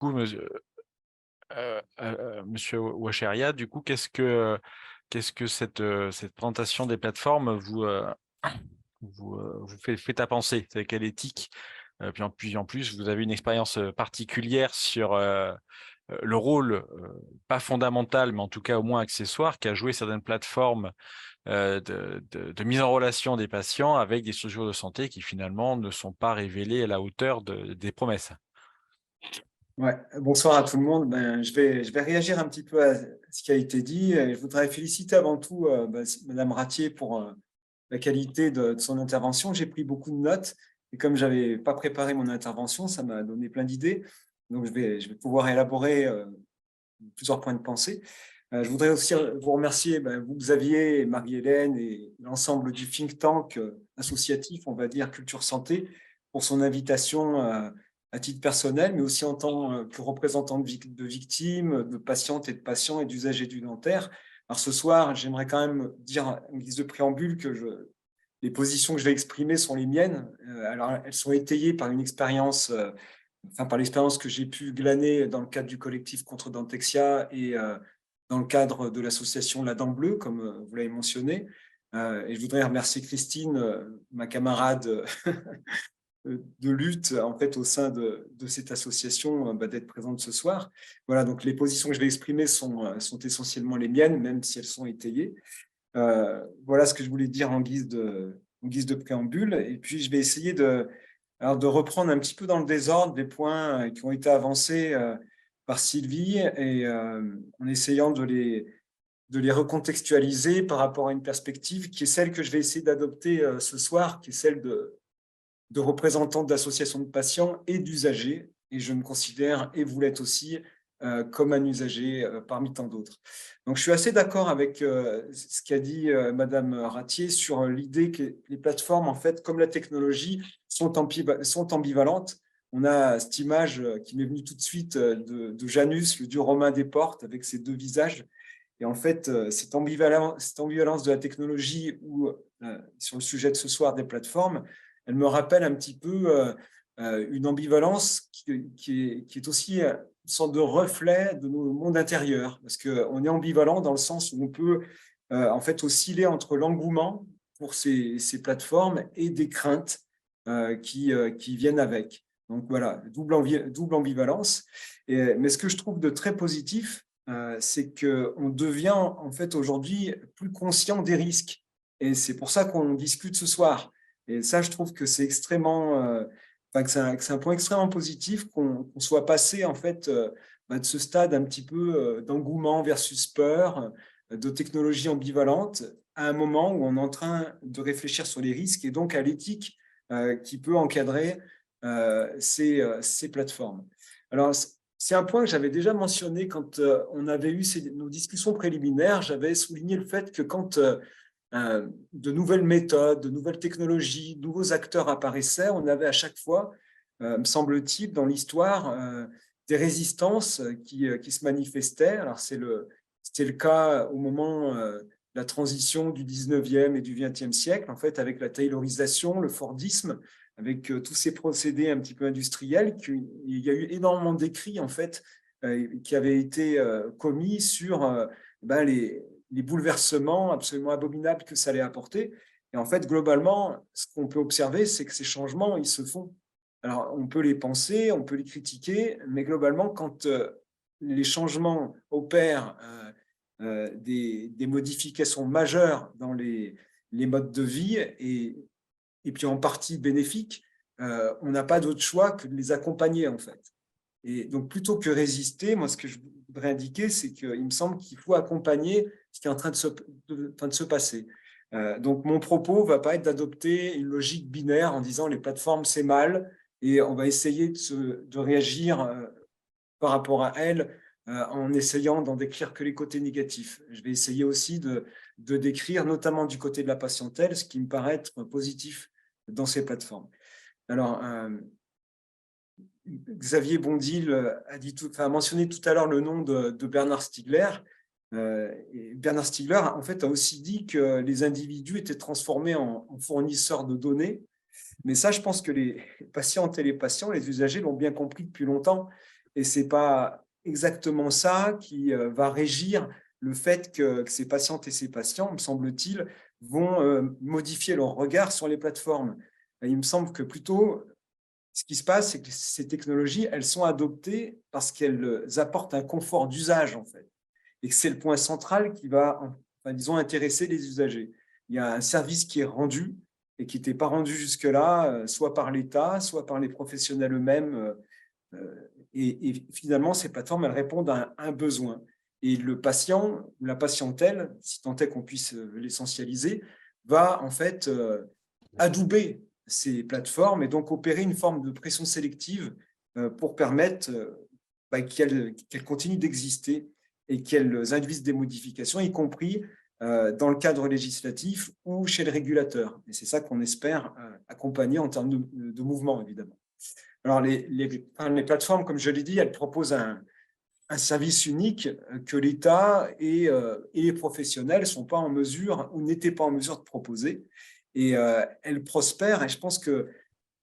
coup, monsieur Ouacheria, du coup, qu'est-ce que cette présentation des plateformes vous fait à penser? C'est quelle éthique? Puis en plus, vous avez une expérience, particulière sur, le rôle, pas fondamental, mais en tout cas au moins accessoire, qu'a joué certaines plateformes, de mise en relation des patients avec des structures de santé qui finalement ne sont pas révélées à la hauteur des promesses. Ouais, bonsoir à tout le monde. Je vais réagir un petit peu à ce qui a été dit. Et je voudrais féliciter avant tout Madame Ratier pour la qualité de son intervention. J'ai pris beaucoup de notes et comme j'avais pas préparé mon intervention, ça m'a donné plein d'idées. Donc je vais pouvoir élaborer plusieurs points de pensée. Je voudrais aussi vous remercier, vous Xavier, et Marie-Hélène et l'ensemble du think tank associatif, on va dire Culture Santé, pour son invitation à titre personnel, mais aussi en tant que représentant de victimes, de patientes et de patients et d'usagers du dentaire. Alors ce soir, j'aimerais quand même dire en guise de préambule que les positions que je vais exprimer sont les miennes. Alors elles sont étayées par une expérience par l'expérience que j'ai pu glaner dans le cadre du collectif contre Dentexia et dans le cadre de l'association La Dent Bleue, comme vous l'avez mentionné. Et je voudrais remercier Christine, ma camarade de lutte en fait au sein de cette association, d'être présente ce soir. Voilà, donc les positions que je vais exprimer sont essentiellement les miennes, même si elles sont étayées. Voilà ce que je voulais dire en guise de préambule. Et puis, je vais essayer de reprendre un petit peu dans le désordre des points qui ont été avancés par Sylvie et en essayant de les recontextualiser par rapport à une perspective qui est celle que je vais essayer d'adopter ce soir, qui est celle de représentants d'associations de patients et d'usagers. Et je me considère, et vous l'êtes aussi, comme un usager parmi tant d'autres. Donc, je suis assez d'accord avec ce qu'a dit Madame Ratier sur l'idée que les plateformes, en fait, comme la technologie, sont ambivalentes. On a cette image qui m'est venue tout de suite de Janus, le dieu romain des portes, avec ses deux visages. Et en fait, cette ambivalence de la technologie ou sur le sujet de ce soir des plateformes, elle me rappelle un petit peu une ambivalence qui est aussi une sorte de reflet de nos mondes intérieurs, parce qu'on est ambivalent dans le sens où on peut en fait osciller entre l'engouement pour ces plateformes et des craintes qui viennent avec. Donc voilà, double ambivalence. Mais ce que je trouve de très positif, c'est qu'on devient en fait aujourd'hui plus conscient des risques. Et c'est pour ça qu'on discute ce soir. Et ça, je trouve que c'est extrêmement, que c'est un point extrêmement positif qu'on soit passé en fait de ce stade un petit peu d'engouement versus peur, de technologie ambivalente, à un moment où on est en train de réfléchir sur les risques et donc à l'éthique qui peut encadrer ces plateformes. Alors, c'est un point que j'avais déjà mentionné quand on avait eu nos discussions préliminaires. J'avais souligné le fait que quand de nouvelles méthodes, de nouvelles technologies, de nouveaux acteurs apparaissaient, on avait à chaque fois, me semble-t-il, dans l'histoire, des résistances qui se manifestaient. Alors, c'était le cas au moment de la transition du 19e et du 20e siècle, en fait, avec la taylorisation, le fordisme, avec tous ces procédés un petit peu industriels. Il y a eu énormément d'écrits, en fait, qui avaient été commis sur les bouleversements absolument abominables que ça allait apporter. Et en fait, globalement, ce qu'on peut observer, c'est que ces changements, ils se font. Alors, on peut les penser, on peut les critiquer, mais globalement, quand les changements opèrent des modifications majeures dans les modes de vie et puis en partie bénéfiques, on n'a pas d'autre choix que de les accompagner, en fait. Et donc, plutôt que résister, moi, ce que je voudrais indiquer, c'est qu'il me semble qu'il faut accompagner ce qui est en train de se passer. Donc, mon propos ne va pas être d'adopter une logique binaire en disant les plateformes, c'est mal, et on va essayer de réagir par rapport à elles en essayant d'en décrire que les côtés négatifs. Je vais essayer aussi de décrire, notamment du côté de la patientèle, ce qui me paraît être positif dans ces plateformes. Alors, Xavier Bondil a mentionné tout à l'heure le nom de Bernard Stiegler. Et Bernard Stiegler, en fait, a aussi dit que les individus étaient transformés en fournisseurs de données. Mais ça, je pense que les patientes et les patients, les usagers l'ont bien compris depuis longtemps. et ce n'est pas exactement ça qui va régir le fait que ces patientes et ces patients, me semble-t-il, vont modifier leur regard sur les plateformes. Et il me semble que plutôt, ce qui se passe, c'est que ces technologies, elles sont adoptées parce qu'elles apportent un confort d'usage, en fait. Et que c'est le point central qui va, enfin, disons, intéresser les usagers. Il y a un service qui est rendu et qui n'était pas rendu jusque-là, soit par l'État, soit par les professionnels eux-mêmes. Et finalement, ces plateformes, elles répondent à un besoin. Et le patient ou la patientèle, si tant est qu'on puisse l'essentialiser, va en fait adouber ces plateformes et donc opérer une forme de pression sélective pour permettre qu'elles continuent d'exister et qu'elles induisent des modifications, y compris dans le cadre législatif ou chez le régulateur. Et c'est ça qu'on espère accompagner en termes de mouvement, évidemment. Alors, les plateformes, comme je l'ai dit, elles proposent un service unique que l'État et les professionnels ne sont pas en mesure ou n'étaient pas en mesure de proposer. Et elles prospèrent. Et je pense que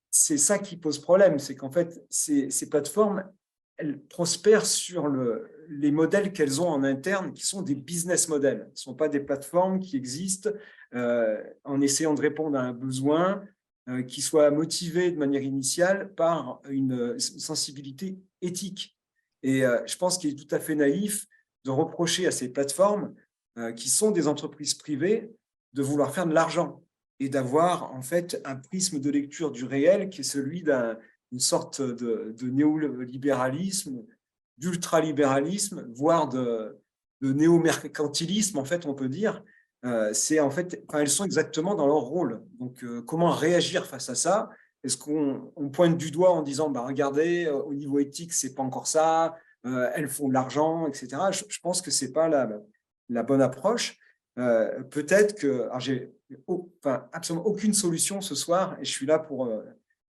c'est ça qui pose problème. C'est qu'en fait, ces plateformes, elles prospèrent sur les modèles qu'elles ont en interne, qui sont des business models. Ce ne sont pas des plateformes qui existent en essayant de répondre à un besoin qui soit motivé de manière initiale par une sensibilité éthique. Et je pense qu'il est tout à fait naïf de reprocher à ces plateformes, qui sont des entreprises privées, de vouloir faire de l'argent et d'avoir en fait un prisme de lecture du réel qui est celui d'une sorte de néolibéralisme, d'ultralibéralisme, voire de néo-mercantilisme, en fait, on peut dire. C'est en fait, enfin, elles sont exactement dans leur rôle. Donc, comment réagir face à ça? Est-ce qu'on pointe du doigt en disant, bah, regardez, au niveau éthique, c'est pas encore ça, elles font de l'argent, etc. Je pense que c'est pas la bonne approche. Peut-être que, alors j'ai absolument aucune solution ce soir et je suis là pour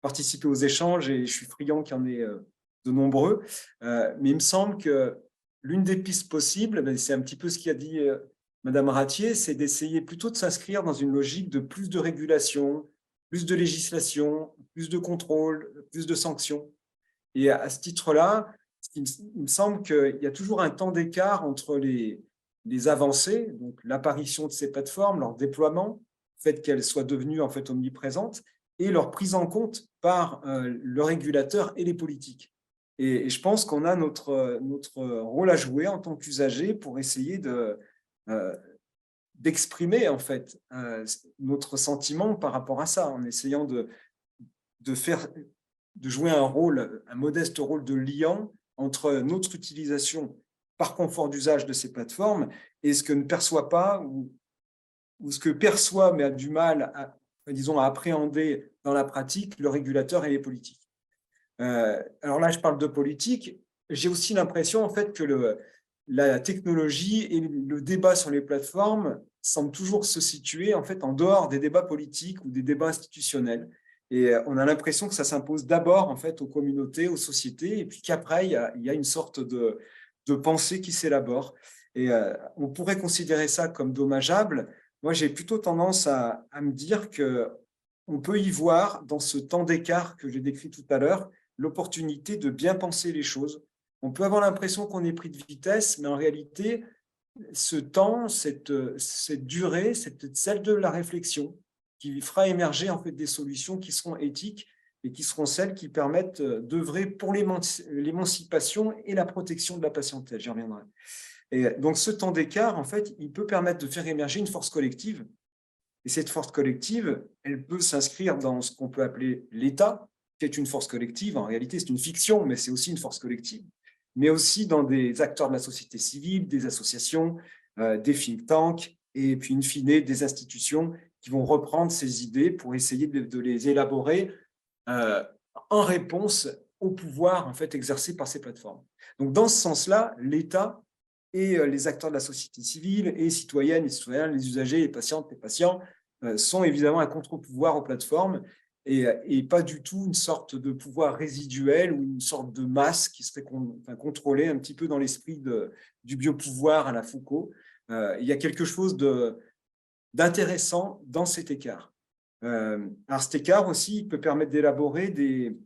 participer aux échanges et je suis friand qu'il y en ait de nombreux. Mais il me semble que l'une des pistes possibles, c'est un petit peu ce qu'a dit Madame Ratier, c'est d'essayer plutôt de s'inscrire dans une logique de plus de régulation, plus de législation, plus de contrôle, plus de sanctions. Et à ce titre-là, il me semble qu'il y a toujours un temps d'écart entre les avancées, donc l'apparition de ces plateformes, leur déploiement, le fait qu'elles soient devenues en fait omniprésentes, et leur prise en compte par le régulateur et les politiques. Et je pense qu'on a notre rôle à jouer en tant qu'usager pour essayer d'exprimer en fait notre sentiment par rapport à ça, en essayant de jouer un modeste rôle de liant entre notre utilisation par confort d'usage de ces plateformes et ce que ne perçoit pas ou ce que perçoit mais a du mal à appréhender dans la pratique le régulateur et les politiques. Alors là, je parle de politique. J'ai aussi l'impression en fait que la technologie et le débat sur les plateformes semblent toujours se situer en fait en dehors des débats politiques ou des débats institutionnels. Et on a l'impression que ça s'impose d'abord en fait aux communautés, aux sociétés, et puis qu'après il y a une sorte de pensée qui s'élabore. Et on pourrait considérer ça comme dommageable. Moi, j'ai plutôt tendance à me dire que on peut y voir dans ce temps d'écart que j'ai décrit tout à l'heure l'opportunité de bien penser les choses. On peut avoir l'impression qu'on est pris de vitesse, mais en réalité, ce temps, cette durée, c'est peut-être celle de la réflexion qui fera émerger en fait des solutions qui seront éthiques et qui seront celles qui permettent d'œuvrer pour l'émancipation et la protection de la patientèle. J'y reviendrai. Et donc, ce temps d'écart, en fait, il peut permettre de faire émerger une force collective. Et cette force collective, elle peut s'inscrire dans ce qu'on peut appeler l'État, qui est une force collective. En réalité, c'est une fiction, mais c'est aussi une force collective. Mais aussi dans des acteurs de la société civile, des associations, des think tanks, et puis, in fine, des institutions qui vont reprendre ces idées pour essayer de les élaborer en réponse au pouvoir en fait, exercé par ces plateformes. Donc, dans ce sens-là, l'État et les acteurs de la société civile, et citoyennes et citoyens, les usagers, les patientes, les patients, sont évidemment un contre-pouvoir aux plateformes et pas du tout une sorte de pouvoir résiduel ou une sorte de masse qui serait contrôlée un petit peu dans l'esprit du biopouvoir à la Foucault. Il y a quelque chose d'intéressant dans cet écart. Alors cet écart aussi il peut permettre d'élaborer des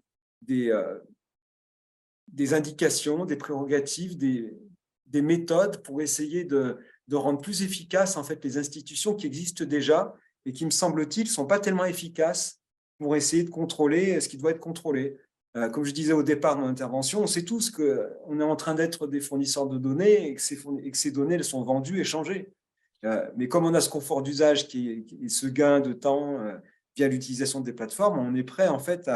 des indications, des prérogatives, des méthodes pour essayer de rendre plus efficaces en fait, les institutions qui existent déjà et qui, me semble-t-il, ne sont pas tellement efficaces pour essayer de contrôler ce qui doit être contrôlé. Comme je disais au départ de mon intervention, on sait tous qu'on est en train d'être des fournisseurs de données et que ces données elles sont vendues, échangées. Mais comme on a ce confort d'usage qui est ce gain de temps via l'utilisation des plateformes, on est prêt en fait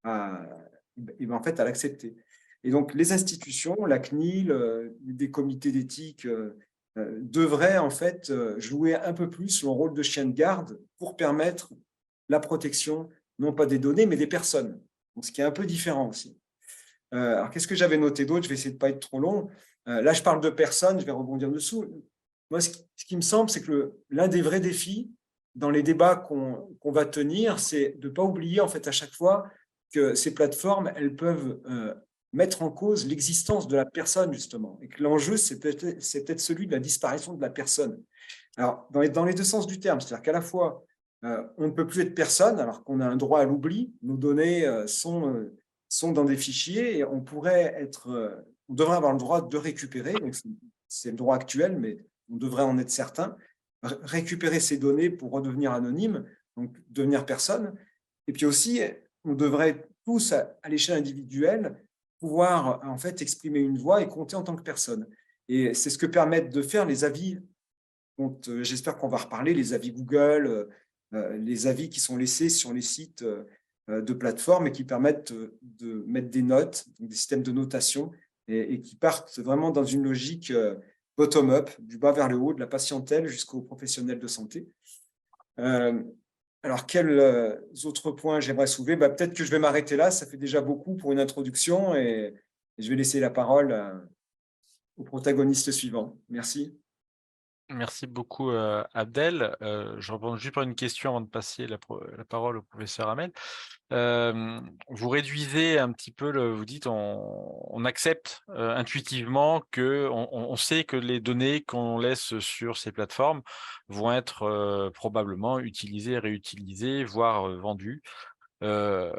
en fait, à l'accepter. Et donc, les institutions, la CNIL, des comités d'éthique devraient en fait jouer un peu plus le rôle de chien de garde pour permettre la protection, non pas des données, mais des personnes. Donc, ce qui est un peu différent aussi. Alors, qu'est-ce que j'avais noté d'autre? Je vais essayer de ne pas être trop long. Là, je parle de personnes, je vais rebondir dessous. Moi, ce qui me semble, c'est que l'un des vrais défis dans les débats qu'on va tenir, c'est de ne pas oublier en fait à chaque fois que ces plateformes, elles peuvent mettre en cause l'existence de la personne, justement. Et que l'enjeu, c'est peut-être celui de la disparition de la personne. Alors, dans les deux sens du terme, c'est-à-dire qu'à la fois, on ne peut plus être personne, alors qu'on a un droit à l'oubli. Nos données sont dans des fichiers et on devrait avoir le droit de récupérer. Donc, c'est le droit actuel, mais on devrait en être certain. Récupérer ces données pour redevenir anonyme, donc devenir personne. Et puis aussi, on devrait tous, à l'échelle individuelle, pouvoir en fait exprimer une voix et compter en tant que personne. Et c'est ce que permettent de faire les avis dont j'espère qu'on va reparler, les avis Google, les avis qui sont laissés sur les sites de plateformes et qui permettent de mettre des notes, donc des systèmes de notation, et qui partent vraiment dans une logique bottom-up, du bas vers le haut, de la patientèle jusqu'aux professionnels de santé. Alors, quels autres points j'aimerais soulever? Peut-être que je vais m'arrêter là, ça fait déjà beaucoup pour une introduction et je vais laisser la parole au protagoniste suivant. Merci. Merci beaucoup, Abdel. Je rebondis juste par une question avant de passer la parole au professeur Hamel. Vous réduisez un petit peu vous dites on accepte intuitivement on sait que les données qu'on laisse sur ces plateformes vont être probablement utilisées, réutilisées, voire vendues. Heu,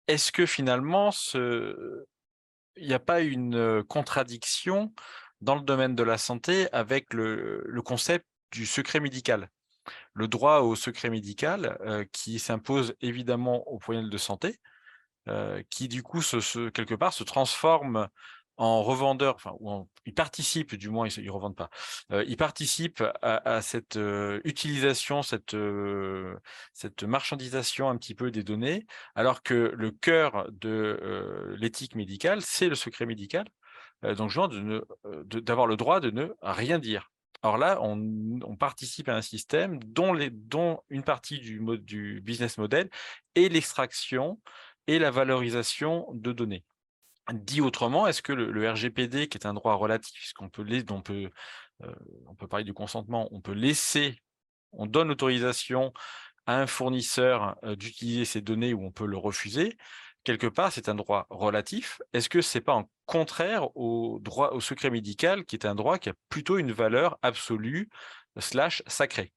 Est-ce que finalement il n'y a pas une contradiction dans le domaine de la santé avec le concept du secret médical? Le droit au secret médical, qui s'impose évidemment aux professionnels de santé, qui du coup quelque part se transforment en revendeurs, enfin ils participent du moins, ils revendent pas, ils participent à cette, utilisation, cette marchandisation un petit peu des données, alors que le cœur de, l'éthique médicale, c'est le secret médical, donc genre d'avoir le droit de ne rien dire. Alors là, on participe à un système dont une partie du business model est l'extraction et la valorisation de données. Dit autrement, est-ce que le RGPD, qui est un droit relatif, on peut parler du consentement, on donne l'autorisation à un fournisseur, d'utiliser ces données ou on peut le refuser. Quelque part, c'est un droit relatif. Est-ce que c'est pas en contraire au droit au secret médical, qui est un droit qui a plutôt une valeur absolue slash sacrée?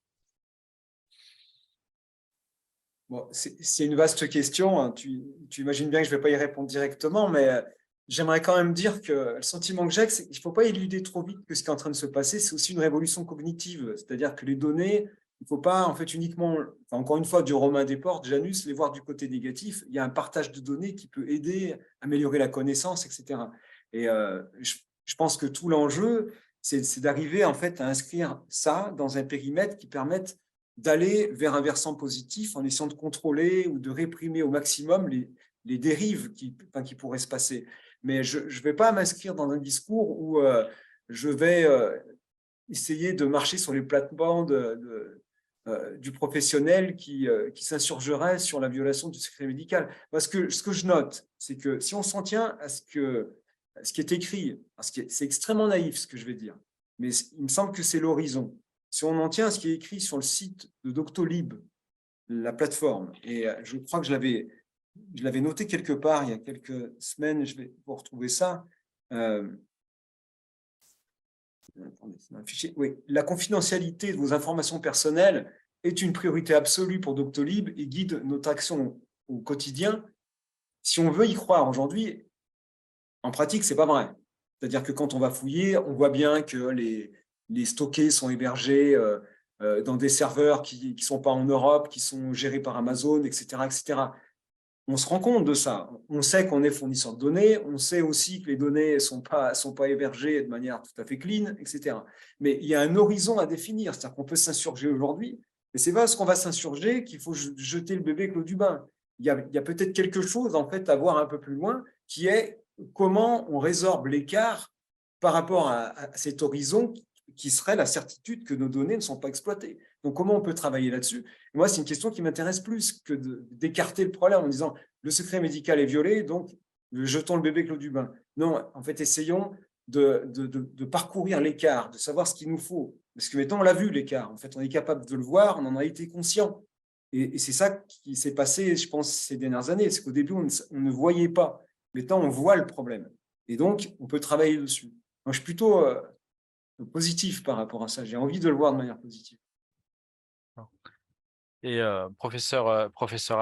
Bon, c'est une vaste question, hein. Tu imagines bien que je ne vais pas y répondre directement, mais j'aimerais quand même dire que le sentiment que j'ai, c'est qu'il ne faut pas éluder trop vite que ce qui est en train de se passer, c'est aussi une révolution cognitive. C'est-à-dire que les données, il ne faut pas en fait uniquement, enfin, encore une fois, du Romain Desportes, Janus, les voir du côté négatif. Il y a un partage de données qui peut aider à améliorer la connaissance, etc. Et je pense que tout l'enjeu, c'est d'arriver en fait à inscrire ça dans un périmètre qui permette d'aller vers un versant positif en essayant de contrôler ou de réprimer au maximum les dérives qui pourraient se passer. Mais je ne vais pas m'inscrire dans un discours où je vais essayer de marcher sur les plates-bandes du professionnel qui s'insurgerait sur la violation du secret médical. Parce que ce que je note, c'est que si on s'en tient à ce qui est écrit, parce que c'est extrêmement naïf ce que je vais dire, mais il me semble que c'est l'horizon. Si on en tient à ce qui est écrit sur le site de Doctolib, la plateforme, et je crois que je l'avais noté quelque part il y a quelques semaines, je vais vous retrouver ça. Attendez, c'est un fichier. Oui, la confidentialité de vos informations personnelles est une priorité absolue pour Doctolib et guide notre action au quotidien. Si on veut y croire aujourd'hui, En pratique, c'est pas vrai. C'est-à-dire que quand on va fouiller, on voit bien que les stockés sont hébergés dans des serveurs qui sont pas en Europe, qui sont gérés par Amazon, etc., etc. On se rend compte de ça. On sait qu'on est fournisseur de données, on sait aussi que les données sont pas hébergées de manière tout à fait clean, etc. Mais il y a un horizon à définir, c'est-à-dire qu'on peut s'insurger aujourd'hui, mais c'est pas parce qu'on va s'insurger qu'il faut jeter le bébé avec l'eau du bain. Il y a peut-être quelque chose en fait à voir un peu plus loin, qui est comment on résorbe l'écart par rapport à cet horizon qui serait la certitude que nos données ne sont pas exploitées. Donc comment on peut travailler là-dessus? Moi, c'est une question qui m'intéresse plus que d'écarter le problème en disant le secret médical est violé, donc jetons le bébé avec l'eau du bain. Non, en fait, essayons de parcourir l'écart, de savoir ce qu'il nous faut. Parce que maintenant, on l'a vu, l'écart. En fait, on est capable de le voir, on en a été conscient. Et c'est ça qui s'est passé, je pense, ces dernières années. C'est qu'au début, on ne voyait pas. Maintenant, on voit le problème. Et donc, on peut travailler dessus. Moi, je suis plutôt positif par rapport à ça. J'ai envie de le voir de manière positive. Et professeur